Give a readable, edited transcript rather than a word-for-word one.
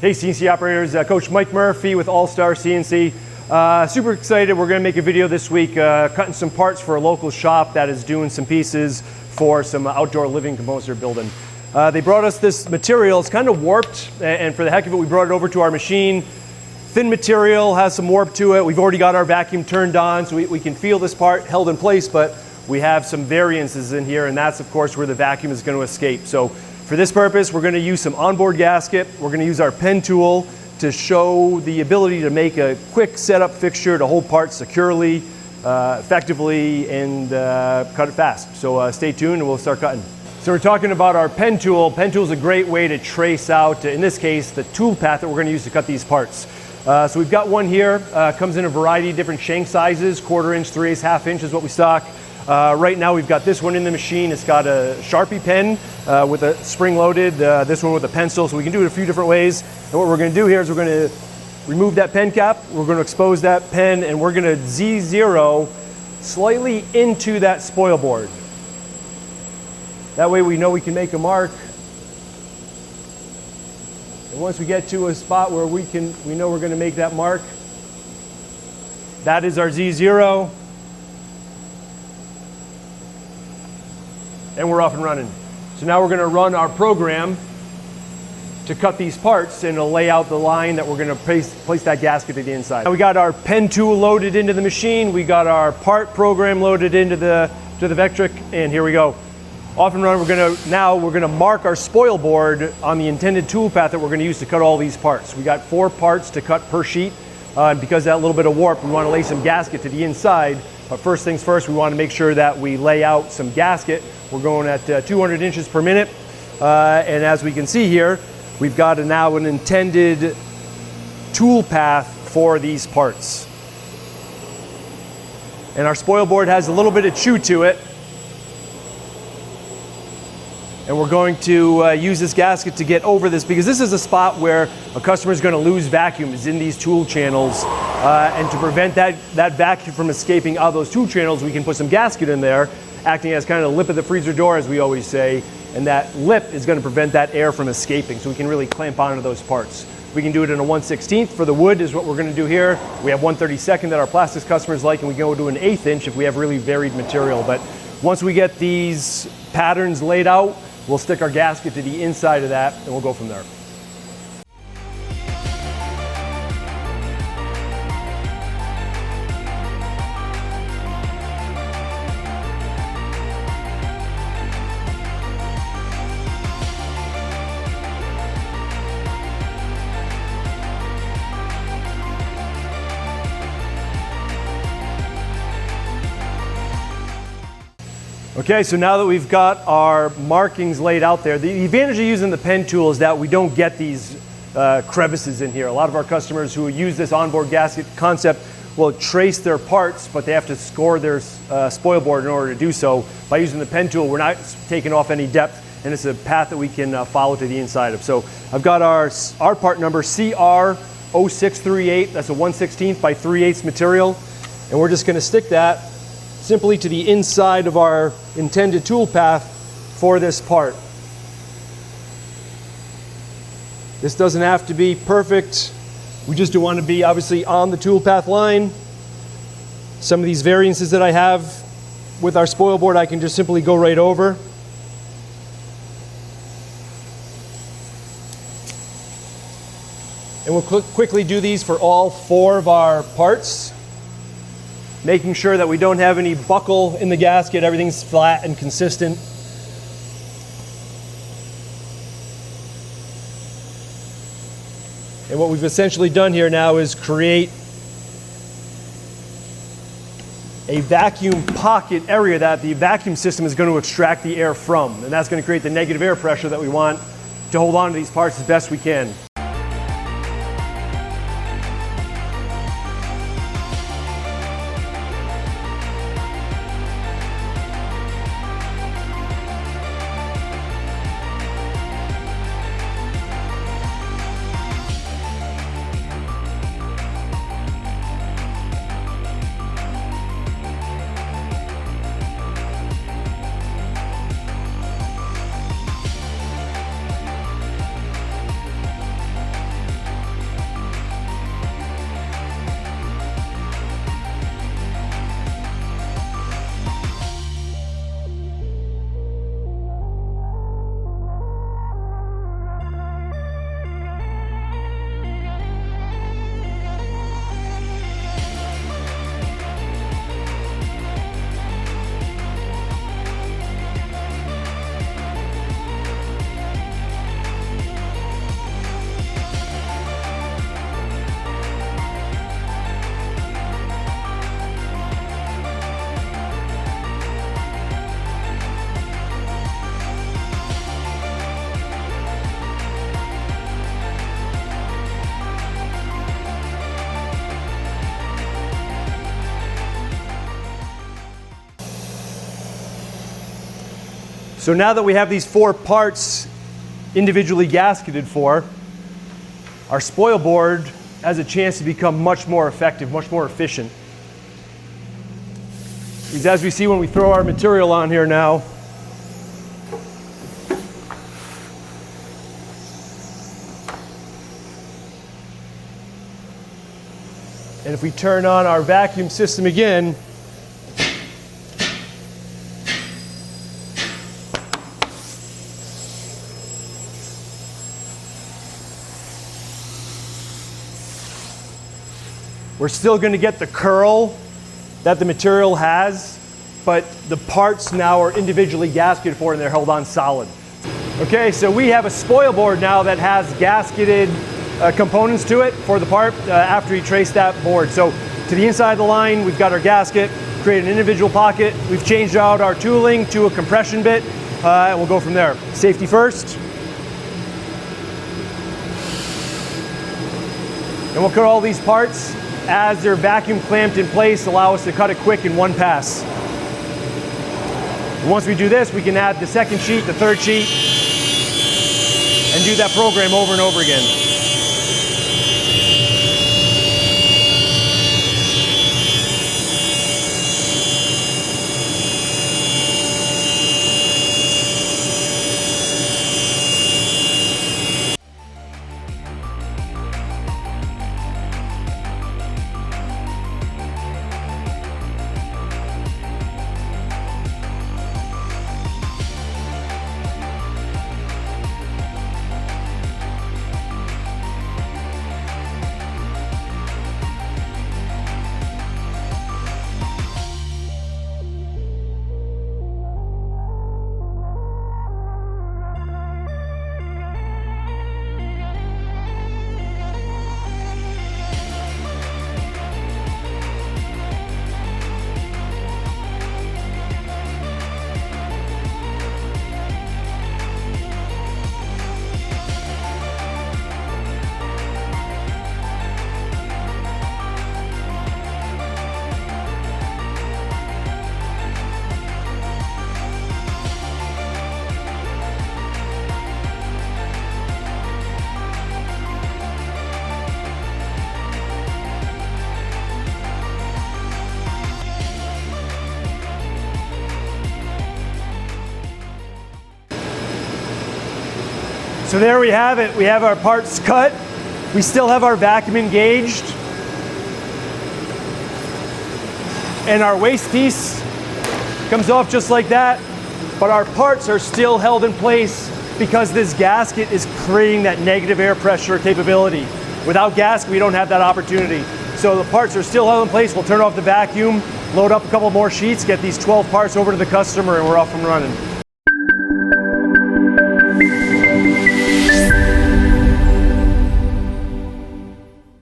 Hey CNC operators, Coach Mike Murphy with All-Star CNC. Super excited, we're going to make a video this week cutting some parts for a local shop that is doing some pieces for some outdoor living components they're building. They brought us this material, it's kind of warped, and for the heck of it we brought it over to our machine. Thin material, has some warp to it. We've already got our vacuum turned on so we can feel this part held in place, but we have some variances in here, and that's of course where the vacuum is going to escape. So for this purpose, we're going to use some onboard gasket. We're going to use our pen tool to show the ability to make a quick setup fixture to hold parts securely, effectively, and cut it fast. So stay tuned and we'll start cutting. So we're talking about our pen tool. Pen tool is a great way to trace out, in this case, the tool path that we're going to use to cut these parts. So we've got one here, comes in a variety of different shank sizes, 1/4 inch, 3/8, 1/2 inch is what we stock. Right now we've got this one in the machine. It's got a Sharpie pen with a spring loaded, this one with a pencil, so we can do it a few different ways. And what we're going to do here is we're going to remove that pen cap, we're going to expose that pen, and we're going to Z0 slightly into that spoil board. That way we know we can make a mark. And once we get to a spot where we know we're going to make that mark, that is our Z0. And we're off and running. So now we're going to run our program to cut these parts, and it'll lay out the line that we're going to place that gasket to the inside. Now we got our pen tool loaded into the machine, we got our part program loaded into the Vectric, and here we go. Off and running. We're going to mark our spoil board on the intended tool path that we're going to use to cut all these parts. We got 4 parts to cut per sheet, and because of that little bit of warp, we want to lay some gasket to the inside. But first things first, we want to make sure that we lay out some gasket. We're going at 200 inches per minute, and as we can see here, we've got now an intended tool path for these parts. And our spoil board has a little bit of chew to it, and we're going to use this gasket to get over this, because this is a spot where a customer is going to lose vacuum, is in these tool channels, and to prevent that vacuum from escaping out of those tool channels, we can put some gasket in there, acting as kind of the lip of the freezer door, as we always say, and that lip is going to prevent that air from escaping, so we can really clamp onto those parts. We can do it in a 1/16 for the wood is what we're going to do here. We have 1/32 that our plastics customers like, and we go to an 1/8 inch if we have really varied material. But once we get these patterns laid out, we'll stick our gasket to the inside of that, and we'll go from there. Okay, so now that we've got our markings laid out there, the advantage of using the pen tool is that we don't get these crevices in here. A lot of our customers who use this onboard gasket concept will trace their parts, but they have to score their spoil board in order to do so. By using the pen tool, we're not taking off any depth, and it's a path that we can follow to the inside of. So I've got our part number CR0638, that's a 1/16 by 3/8 material, and we're just going to stick that simply to the inside of our intended tool path for this part. This doesn't have to be perfect. We just do want to be obviously on the tool path line. Some of these variances that I have with our spoil board, I can just simply go right over. And we'll quickly do these for all 4 of our parts, making sure that we don't have any buckle in the gasket, everything's flat and consistent. And what we've essentially done here now is create a vacuum pocket area that the vacuum system is going to extract the air from, and that's going to create the negative air pressure that we want to hold on to these parts as best we can. So now that we have these 4 parts individually gasketed for, our spoil board has a chance to become much more effective, much more efficient. Because as we see when we throw our material on here now, and if we turn on our vacuum system again, we're still going to get the curl that the material has, but the parts now are individually gasketed for and they're held on solid. Okay, so we have a spoil board now that has gasketed components to it for the part after you trace that board. So to the inside of the line, we've got our gasket, create an individual pocket. We've changed out our tooling to a compression bit, and we'll go from there. Safety first. And we'll cut all these parts as they're vacuum clamped in place, allow us to cut it quick in one pass. And once we do this, we can add the second sheet, the third sheet, and do that program over and over again. So there we have it. We have our parts cut. We still have our vacuum engaged. And our waste piece comes off just like that. But our parts are still held in place because this gasket is creating that negative air pressure capability. Without gasket, we don't have that opportunity. So the parts are still held in place. We'll turn off the vacuum, load up a couple more sheets, get these 12 parts over to the customer, and we're off and running.